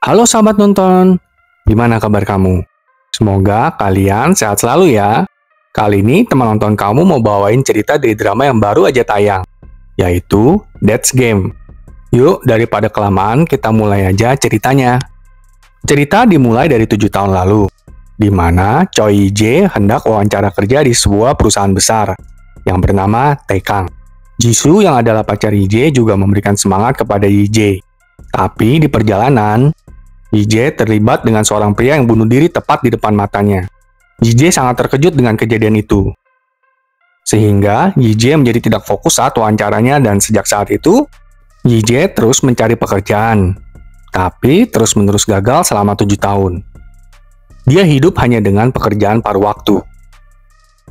Halo sahabat nonton, gimana kabar kamu? Semoga kalian sehat selalu ya. Kali ini teman nonton kamu mau bawain cerita dari drama yang baru aja tayang, yaitu Death's Game. Yuk, daripada kelamaan, kita mulai aja ceritanya. Cerita dimulai dari 7 tahun lalu, di mana Choi Jae hendak wawancara kerja di sebuah perusahaan besar yang bernama Taekang. Jisoo yang adalah pacar Jae juga memberikan semangat kepada Jae. Tapi di perjalanan, Jae terlibat dengan seorang pria yang bunuh diri tepat di depan matanya. Jae sangat terkejut dengan kejadian itu. Sehingga Jae menjadi tidak fokus saat wawancaranya dan sejak saat itu, Jae terus mencari pekerjaan. Tapi terus-menerus gagal selama 7 tahun. Dia hidup hanya dengan pekerjaan paruh waktu.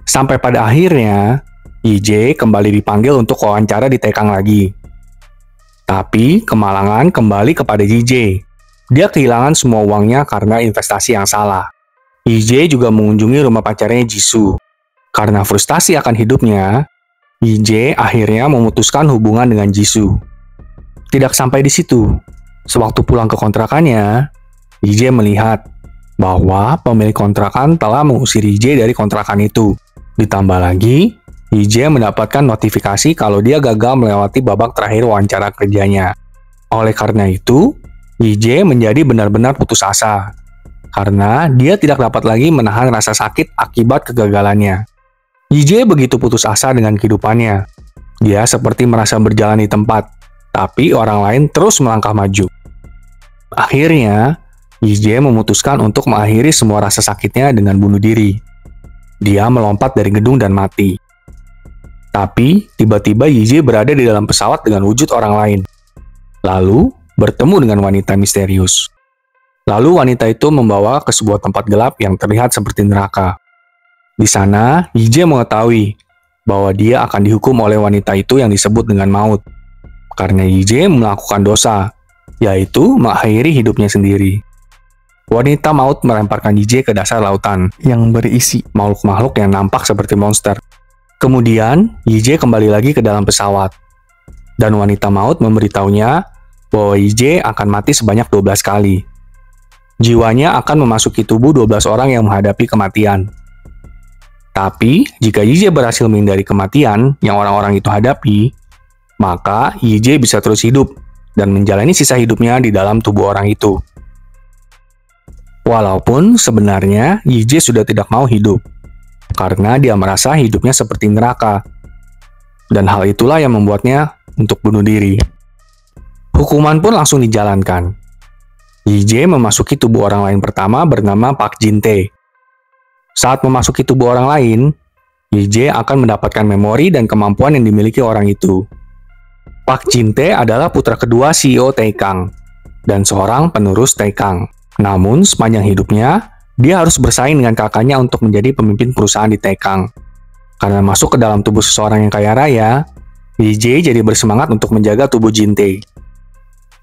Sampai pada akhirnya, Jae kembali dipanggil untuk wawancara di Taekang lagi. Tapi kemalangan kembali kepada Jae. Dia kehilangan semua uangnya karena investasi yang salah. Jae juga mengunjungi rumah pacarnya Jisoo. Karena frustasi akan hidupnya, Jae akhirnya memutuskan hubungan dengan Jisoo. Tidak sampai di situ. Sewaktu pulang ke kontrakannya, Jae melihat bahwa pemilik kontrakan telah mengusir Jae dari kontrakan itu. Ditambah lagi, Jae mendapatkan notifikasi kalau dia gagal melewati babak terakhir wawancara kerjanya. Oleh karena itu, Jae menjadi benar-benar putus asa, karena dia tidak dapat lagi menahan rasa sakit akibat kegagalannya. Jae begitu putus asa dengan kehidupannya. Dia seperti merasa berjalan di tempat, tapi orang lain terus melangkah maju. Akhirnya, Jae memutuskan untuk mengakhiri semua rasa sakitnya dengan bunuh diri. Dia melompat dari gedung dan mati. Tapi, tiba-tiba Jae berada di dalam pesawat dengan wujud orang lain. Lalu, bertemu dengan wanita misterius. Lalu wanita itu membawa ke sebuah tempat gelap yang terlihat seperti neraka. Di sana, Jae mengetahui bahwa dia akan dihukum oleh wanita itu yang disebut dengan maut. Karena Jae melakukan dosa, yaitu mengakhiri hidupnya sendiri. Wanita maut melemparkan Jae ke dasar lautan yang berisi makhluk-makhluk yang nampak seperti monster. Kemudian, Jae kembali lagi ke dalam pesawat. Dan wanita maut memberitahunya bahwa Jae akan mati sebanyak 12 kali. Jiwanya akan memasuki tubuh 12 orang yang menghadapi kematian. Tapi, jika Jae berhasil menghindari kematian yang orang-orang itu hadapi, maka Jae bisa terus hidup dan menjalani sisa hidupnya di dalam tubuh orang itu. Walaupun sebenarnya Jae sudah tidak mau hidup, karena dia merasa hidupnya seperti neraka. Dan hal itulah yang membuatnya untuk bunuh diri. Hukuman pun langsung dijalankan. Jae memasuki tubuh orang lain pertama bernama Park Jin Tae. Saat memasuki tubuh orang lain, Jae akan mendapatkan memori dan kemampuan yang dimiliki orang itu. Park Jin Tae adalah putra kedua CEO Taekang dan seorang penerus Taekang. Namun sepanjang hidupnya, dia harus bersaing dengan kakaknya untuk menjadi pemimpin perusahaan di Taekang. Karena masuk ke dalam tubuh seseorang yang kaya raya, Jae jadi bersemangat untuk menjaga tubuh Jin Tae.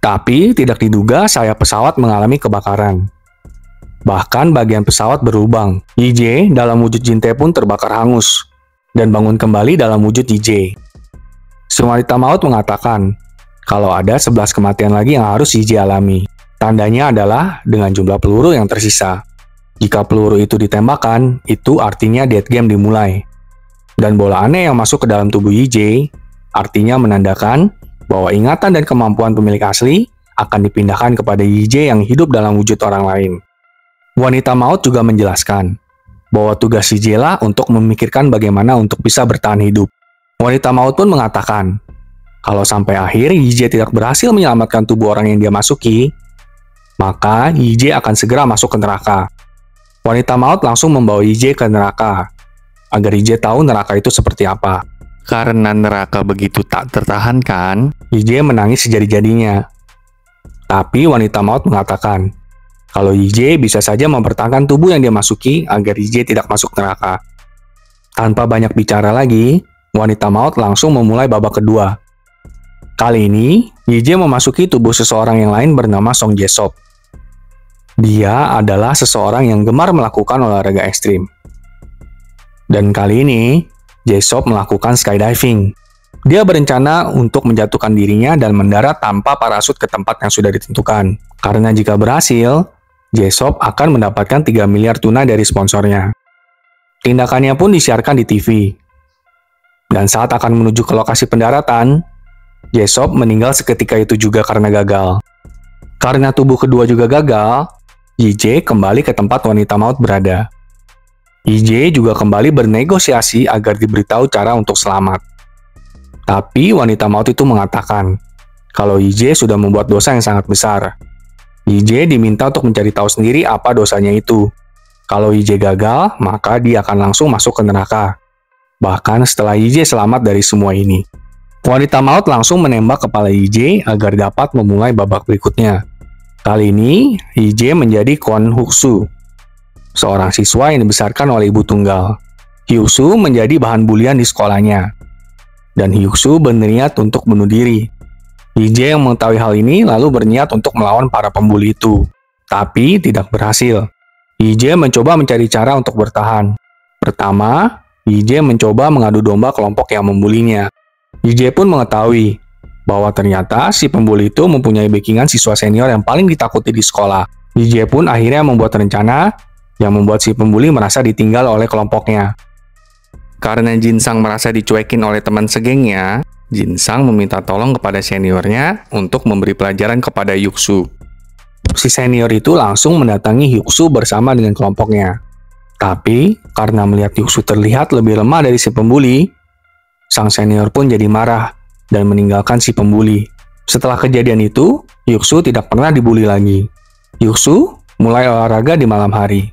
Tapi tidak diduga sayap pesawat mengalami kebakaran. Bahkan bagian pesawat berlubang. Jae dalam wujud Jin Tae pun terbakar hangus dan bangun kembali dalam wujud Jae. Si wanita maut mengatakan kalau ada 11 kematian lagi yang harus Jae alami. Tandanya adalah dengan jumlah peluru yang tersisa. Jika peluru itu ditembakkan, itu artinya Death Game dimulai. Dan bola aneh yang masuk ke dalam tubuh Jae artinya menandakan bahwa ingatan dan kemampuan pemilik asli akan dipindahkan kepada Jae yang hidup dalam wujud orang lain. Wanita maut juga menjelaskan bahwa tugas Jae lah untuk memikirkan bagaimana untuk bisa bertahan hidup. Wanita maut pun mengatakan kalau sampai akhir Jae tidak berhasil menyelamatkan tubuh orang yang dia masuki, maka Jae akan segera masuk ke neraka. Wanita maut langsung membawa Jae ke neraka agar Jae tahu neraka itu seperti apa. Karena neraka begitu tak tertahankan, Jae menangis sejadi-jadinya. Tapi wanita maut mengatakan kalau Jae bisa saja mempertahankan tubuh yang dia masuki agar Jae tidak masuk neraka. Tanpa banyak bicara lagi, wanita maut langsung memulai babak kedua. Kali ini, Jae memasuki tubuh seseorang yang lain bernama Song Jae-sop. Dia adalah seseorang yang gemar melakukan olahraga ekstrim. Dan kali ini, Jae-sop melakukan skydiving. Dia berencana untuk menjatuhkan dirinya dan mendarat tanpa parasut ke tempat yang sudah ditentukan. Karena jika berhasil, J-Shop akan mendapatkan 3 miliar tunai dari sponsornya. Tindakannya pun disiarkan di TV. Dan saat akan menuju ke lokasi pendaratan, J-Shop meninggal seketika itu juga karena gagal. Karena tubuh kedua juga gagal, YJ kembali ke tempat wanita maut berada. YJ juga kembali bernegosiasi agar diberitahu cara untuk selamat. Tapi wanita maut itu mengatakan kalau YJ sudah membuat dosa yang sangat besar. YJ diminta untuk mencari tahu sendiri apa dosanya itu. Kalau YJ gagal, maka dia akan langsung masuk ke neraka. Bahkan setelah YJ selamat dari semua ini, wanita maut langsung menembak kepala YJ agar dapat memulai babak berikutnya. Kali ini, YJ menjadi Kwon Huksu, seorang siswa yang dibesarkan oleh ibu tunggal. Hyuksu menjadi bahan bulian di sekolahnya. Dan Hyuksu berniat untuk bunuh diri. YJ yang mengetahui hal ini lalu berniat untuk melawan para pembuli itu. Tapi tidak berhasil. YJ mencoba mencari cara untuk bertahan. Pertama, YJ mencoba mengadu domba kelompok yang membulinya. YJ pun mengetahui bahwa ternyata si pembuli itu mempunyai backingan siswa senior yang paling ditakuti di sekolah. YJ pun akhirnya membuat rencana yang membuat si pembuli merasa ditinggal oleh kelompoknya. Karena Jinsang merasa dicuekin oleh teman segengnya, Jinsang meminta tolong kepada seniornya untuk memberi pelajaran kepada Hyuksu. Si senior itu langsung mendatangi Hyuksu bersama dengan kelompoknya. Tapi, karena melihat Hyuksu terlihat lebih lemah dari si pembuli, sang senior pun jadi marah dan meninggalkan si pembuli. Setelah kejadian itu, Hyuksu tidak pernah dibully lagi. Hyuksu mulai olahraga di malam hari.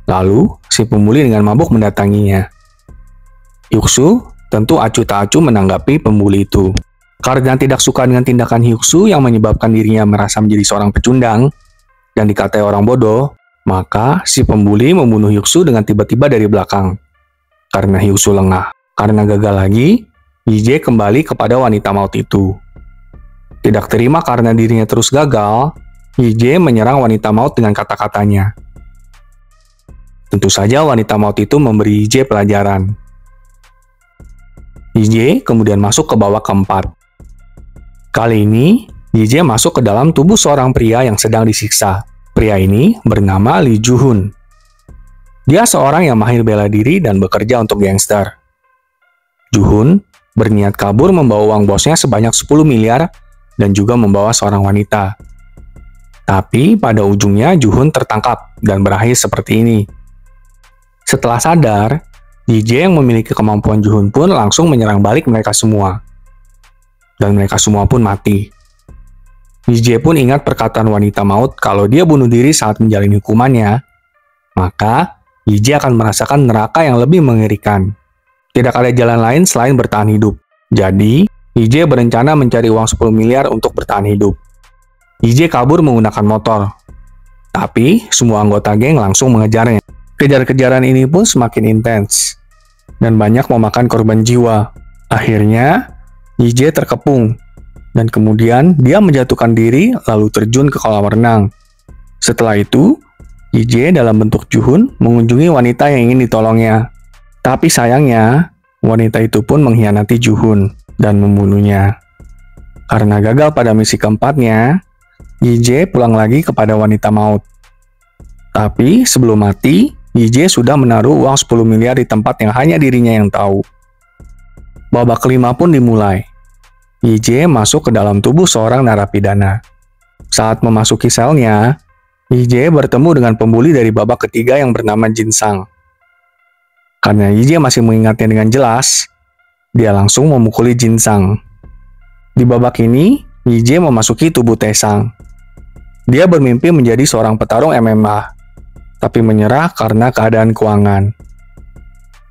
Lalu, si pembuli dengan mabuk mendatanginya. Hyuksu tentu acuh tak acuh menanggapi pembuli itu. Karena tidak suka dengan tindakan Hyuksu yang menyebabkan dirinya merasa menjadi seorang pecundang dan dikatai orang bodoh, maka si pembuli membunuh Hyuksu dengan tiba-tiba dari belakang. Karena Hyuksu lengah. Karena gagal lagi, YJ kembali kepada wanita maut itu. Tidak terima karena dirinya terus gagal, YJ menyerang wanita maut dengan kata-katanya. Tentu saja wanita maut itu memberi YJ pelajaran. YJ kemudian masuk ke babak keempat. Kali ini, YJ masuk ke dalam tubuh seorang pria yang sedang disiksa. Pria ini bernama Lee Ju-hun. Dia seorang yang mahir bela diri dan bekerja untuk gangster. Ju-hun berniat kabur membawa uang bosnya sebanyak 10 miliar dan juga membawa seorang wanita. Tapi pada ujungnya Ju-hun tertangkap dan berakhir seperti ini. Setelah sadar, YJ yang memiliki kemampuan Ju-hun pun langsung menyerang balik mereka semua. Dan mereka semua pun mati. YJ pun ingat perkataan wanita maut kalau dia bunuh diri saat menjalani hukumannya, maka YJ akan merasakan neraka yang lebih mengerikan. Tidak ada jalan lain selain bertahan hidup. Jadi, YJ berencana mencari uang 10 miliar untuk bertahan hidup. YJ kabur menggunakan motor. Tapi, semua anggota geng langsung mengejarnya. Kejar-kejaran ini pun semakin intens. Dan banyak memakan korban jiwa. Akhirnya, YJ terkepung. Dan kemudian, dia menjatuhkan diri lalu terjun ke kolam renang. Setelah itu, YJ dalam bentuk Ju-hun mengunjungi wanita yang ingin ditolongnya. Tapi sayangnya, wanita itu pun mengkhianati Ju-hun dan membunuhnya. Karena gagal pada misi keempatnya, YJ pulang lagi kepada wanita maut. Tapi sebelum mati, YJ sudah menaruh uang 10 miliar di tempat yang hanya dirinya yang tahu. Babak kelima pun dimulai. YJ masuk ke dalam tubuh seorang narapidana. Saat memasuki selnya, YJ bertemu dengan pembuli dari babak ketiga yang bernama Jinsang. Karena YJ masih mengingatnya dengan jelas, dia langsung memukuli Jinsang. Di babak ini, YJ memasuki tubuh Taesang. Dia bermimpi menjadi seorang petarung MMA, tapi menyerah karena keadaan keuangan.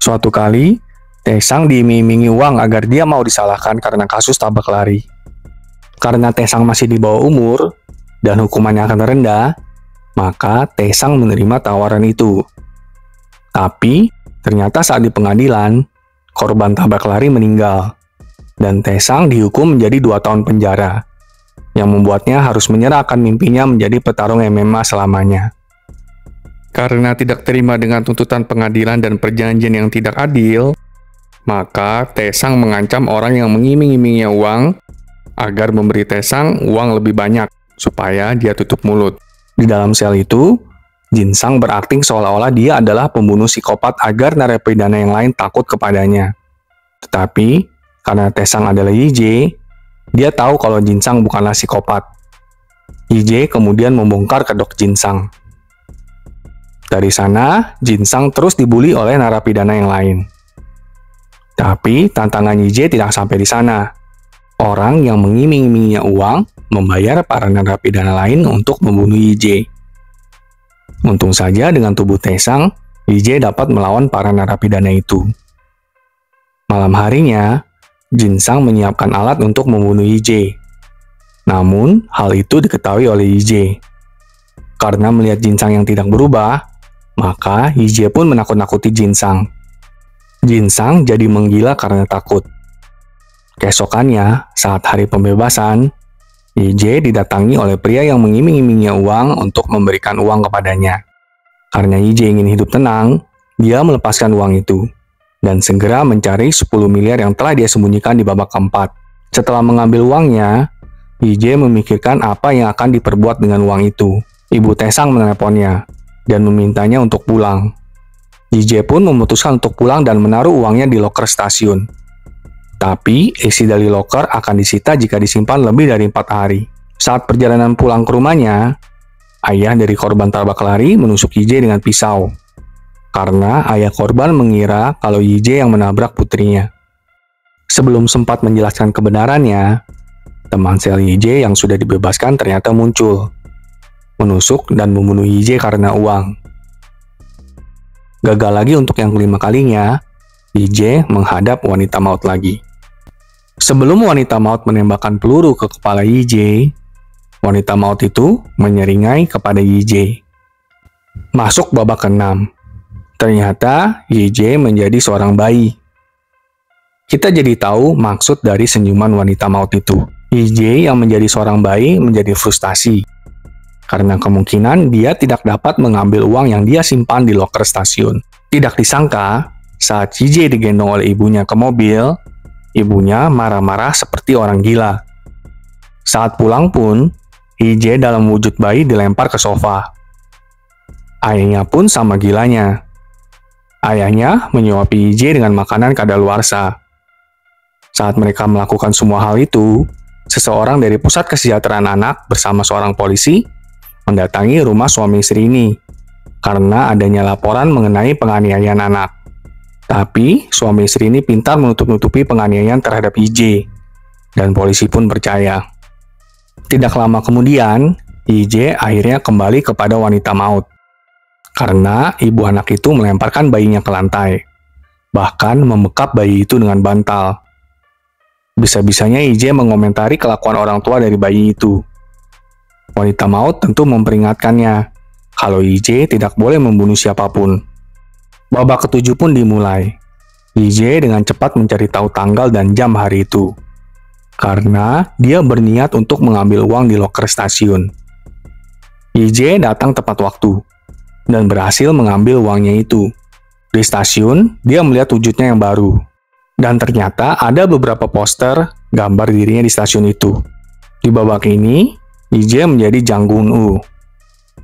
Suatu kali, Taesang diiming-imingi uang agar dia mau disalahkan karena kasus tabrak lari. Karena Taesang masih di bawah umur dan hukumannya akan rendah, maka Taesang menerima tawaran itu. Tapi, ternyata saat di pengadilan, korban tabrak lari meninggal. Dan Taesang dihukum menjadi 2 tahun penjara, yang membuatnya harus menyerahkan mimpinya menjadi petarung MMA selamanya. Karena tidak terima dengan tuntutan pengadilan dan perjanjian yang tidak adil, maka Taesang mengancam orang yang mengiming-iminginya uang agar memberi Taesang uang lebih banyak. supaya dia tutup mulut. Di dalam sel itu, Jinsang berakting seolah-olah dia adalah pembunuh psikopat agar narapidana yang lain takut kepadanya. Tetapi, karena Taesang adalah Yije, dia tahu kalau Jinsang bukanlah psikopat. Yije kemudian membongkar kedok Jinsang. Dari sana, Jinsang terus dibully oleh narapidana yang lain. Tapi, tantangan Yije tidak sampai di sana. Orang yang mengiming-iminginya uang membayar para narapidana lain untuk membunuh Yije. Untung saja dengan tubuh Taesang, Yije dapat melawan para narapidana itu. Malam harinya, Jinsang menyiapkan alat untuk membunuh Yije. Namun, hal itu diketahui oleh Yije. Karena melihat Jinsang yang tidak berubah, maka Yije pun menakut-nakuti Jinsang. Jinsang jadi menggila karena takut. Keesokannya, saat hari pembebasan, Yije didatangi oleh pria yang mengiming-iminginya uang untuk memberikan uang kepadanya. Karena Yije ingin hidup tenang, dia melepaskan uang itu dan segera mencari 10 miliar yang telah dia sembunyikan di babak keempat. Setelah mengambil uangnya, Yije memikirkan apa yang akan diperbuat dengan uang itu. Ibu Taesang menelponnya dan memintanya untuk pulang. Yije pun memutuskan untuk pulang dan menaruh uangnya di loker stasiun. Tapi, isi dari loker akan disita jika disimpan lebih dari 4 hari. Saat perjalanan pulang ke rumahnya, ayah dari korban tabrak lari menusuk Yije dengan pisau. Karena ayah korban mengira kalau Yije yang menabrak putrinya. Sebelum sempat menjelaskan kebenarannya, teman sel Yije yang sudah dibebaskan ternyata muncul, menusuk dan membunuh Yije karena uang. Gagal lagi untuk yang kelima kalinya, Yije menghadap wanita maut lagi. Sebelum wanita maut menembakkan peluru ke kepala Yije, wanita maut itu menyeringai kepada Yije. Masuk babak ke-6. Ternyata Yije menjadi seorang bayi. Kita jadi tahu maksud dari senyuman wanita maut itu. Yije yang menjadi seorang bayi menjadi frustasi. Karena kemungkinan dia tidak dapat mengambil uang yang dia simpan di loker stasiun. Tidak disangka, saat Yije digendong oleh ibunya ke mobil, ibunya marah-marah seperti orang gila. Saat pulang pun, Yije dalam wujud bayi dilempar ke sofa. Ayahnya pun sama gilanya. Ayahnya menyuapi Yije dengan makanan kadaluarsa. Saat mereka melakukan semua hal itu, seseorang dari Pusat Kesejahteraan Anak bersama seorang polisi mendatangi rumah suami istri ini karena adanya laporan mengenai penganiayaan anak. Tapi, suami istri ini pintar menutup-nutupi penganiayaan terhadap Yije, dan polisi pun percaya. Tidak lama kemudian, Yije akhirnya kembali kepada wanita maut. Karena ibu anak itu melemparkan bayinya ke lantai, bahkan membekap bayi itu dengan bantal. Bisa-bisanya Yije mengomentari kelakuan orang tua dari bayi itu. Wanita maut tentu memperingatkannya kalau Yije tidak boleh membunuh siapapun. Babak ke-7 pun dimulai. Yije dengan cepat mencari tahu tanggal dan jam hari itu, karena dia berniat untuk mengambil uang di loker stasiun. Yije datang tepat waktu dan berhasil mengambil uangnya itu. Di stasiun, dia melihat wujudnya yang baru. Dan ternyata ada beberapa poster gambar dirinya di stasiun itu. Di babak ini, Yije menjadi Jang Gun-woo.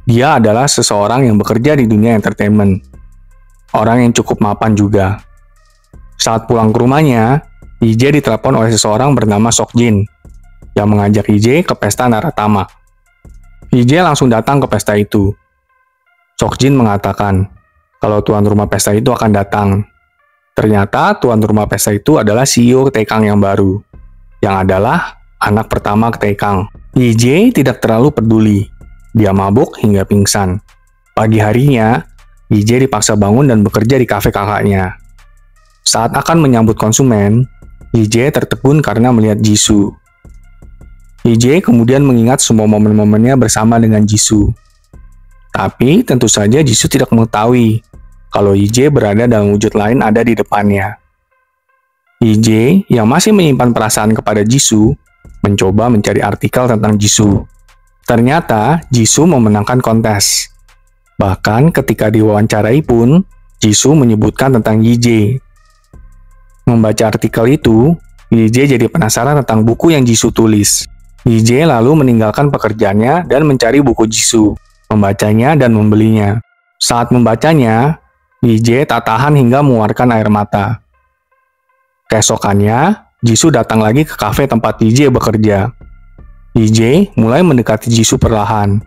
Dia adalah seseorang yang bekerja di dunia entertainment. Orang yang cukup mapan juga. Saat pulang ke rumahnya, Yije ditelepon oleh seseorang bernama Sok-jin yang mengajak Yije ke pesta Naratama. Yije langsung datang ke pesta itu. Sok-jin mengatakan kalau tuan rumah pesta itu akan datang. Ternyata tuan rumah pesta itu adalah CEO Taekang yang baru, yang adalah anak pertama Taekang. Yije tidak terlalu peduli. Dia mabuk hingga pingsan. Pagi harinya, Yije dipaksa bangun dan bekerja di kafe kakaknya. Saat akan menyambut konsumen, Yije tertegun karena melihat Jisoo. Yije kemudian mengingat semua momen-momennya bersama dengan Jisoo. Tapi tentu saja Jisoo tidak mengetahui kalau Yije berada dalam wujud lain ada di depannya. Yije yang masih menyimpan perasaan kepada Jisoo mencoba mencari artikel tentang Jisoo. Ternyata Jisoo memenangkan kontes. Bahkan ketika diwawancarai pun, Jisoo menyebutkan tentang Yije. Membaca artikel itu, Yije jadi penasaran tentang buku yang Jisoo tulis. Yije lalu meninggalkan pekerjaannya dan mencari buku Jisoo, membacanya dan membelinya. Saat membacanya, Yije tak tahan hingga mengeluarkan air mata. Keesokannya, Jisoo datang lagi ke kafe tempat Yije bekerja. Yije mulai mendekati Jisoo perlahan.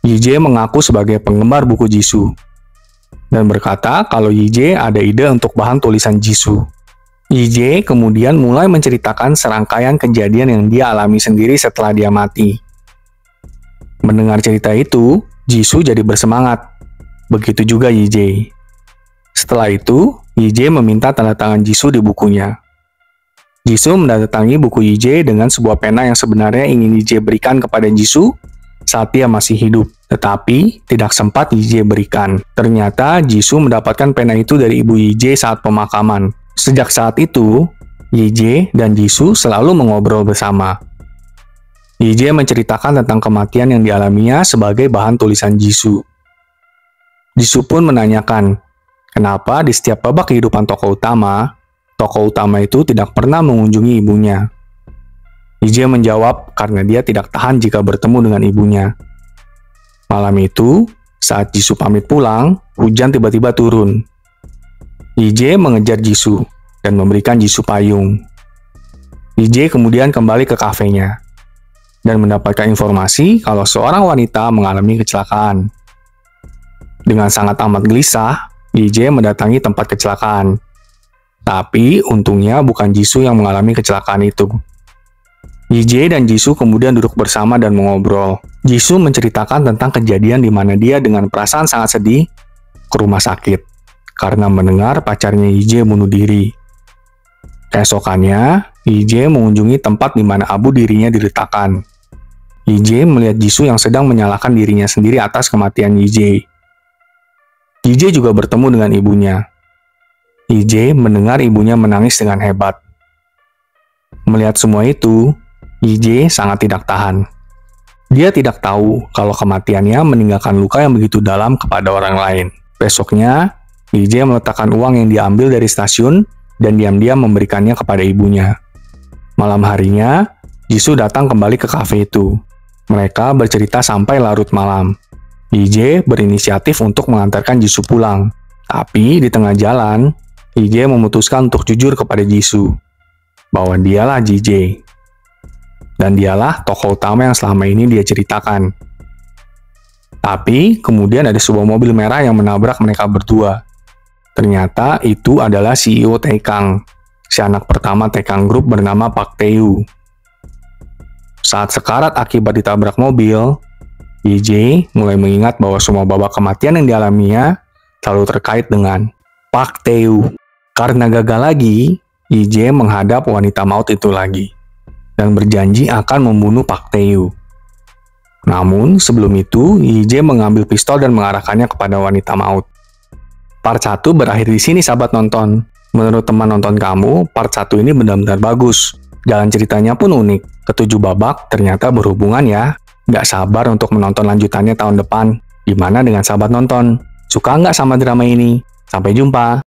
Yije mengaku sebagai penggemar buku Jisoo dan berkata kalau Yije ada ide untuk bahan tulisan Jisoo. Yije kemudian mulai menceritakan serangkaian kejadian yang dia alami sendiri setelah dia mati. Mendengar cerita itu, Jisoo jadi bersemangat. Begitu juga Yije. Setelah itu, Yije meminta tanda tangan Jisoo di bukunya. Jisoo mendatangi buku Yije dengan sebuah pena yang sebenarnya ingin Yije berikan kepada Jisoo saat dia masih hidup, tetapi tidak sempat Yije berikan. Ternyata Jisoo mendapatkan pena itu dari ibu Yije saat pemakaman. Sejak saat itu, Yije dan Jisoo selalu mengobrol bersama. Yije menceritakan tentang kematian yang dialaminya sebagai bahan tulisan Jisoo. Jisoo pun menanyakan, kenapa di setiap babak kehidupan tokoh utama itu tidak pernah mengunjungi ibunya. Yije menjawab karena dia tidak tahan jika bertemu dengan ibunya. Malam itu, saat Jisoo pamit pulang, hujan tiba-tiba turun. Yije mengejar Jisoo dan memberikan Jisoo payung. Yije kemudian kembali ke kafenya dan mendapatkan informasi kalau seorang wanita mengalami kecelakaan. Dengan sangat amat gelisah, Yije mendatangi tempat kecelakaan. Tapi untungnya bukan Jisoo yang mengalami kecelakaan itu. Yije dan Jisoo kemudian duduk bersama dan mengobrol. Jisoo menceritakan tentang kejadian di mana dia dengan perasaan sangat sedih ke rumah sakit karena mendengar pacarnya Yije bunuh diri. Keesokannya, Yije mengunjungi tempat di mana abu dirinya diletakkan. Yije melihat Jisoo yang sedang menyalahkan dirinya sendiri atas kematian Yije. Yije juga bertemu dengan ibunya. Yije mendengar ibunya menangis dengan hebat. Melihat semua itu, Yije sangat tidak tahan. Dia tidak tahu kalau kematiannya meninggalkan luka yang begitu dalam kepada orang lain. Besoknya, Yije meletakkan uang yang diambil dari stasiun dan diam-diam memberikannya kepada ibunya. Malam harinya, Jisoo datang kembali ke kafe itu. Mereka bercerita sampai larut malam. Yije berinisiatif untuk mengantarkan Jisoo pulang. Tapi di tengah jalan, Yije memutuskan untuk jujur kepada Jisoo bahwa dialah JJ. Dan dialah tokoh utama yang selama ini dia ceritakan. Tapi kemudian ada sebuah mobil merah yang menabrak mereka berdua. Ternyata itu adalah CEO Taekang, si anak pertama Taekang Group bernama Park Tae-woo. Saat sekarat akibat ditabrak mobil, Yije mulai mengingat bahwa semua babak kematian yang dialaminya selalu terkait dengan Park Tae-woo. Karena gagal lagi, Yije menghadap wanita maut itu lagi dan berjanji akan membunuh Park Tae-woo. Namun sebelum itu, Yije mengambil pistol dan mengarahkannya kepada wanita maut. Part 1 berakhir di sini sahabat nonton. Menurut teman nonton kamu, part 1 ini benar-benar bagus. Jalan ceritanya pun unik. Ketujuh babak ternyata berhubungan ya. Nggak sabar untuk menonton lanjutannya tahun depan. Gimana dengan sahabat nonton? Suka nggak sama drama ini? Sampai jumpa!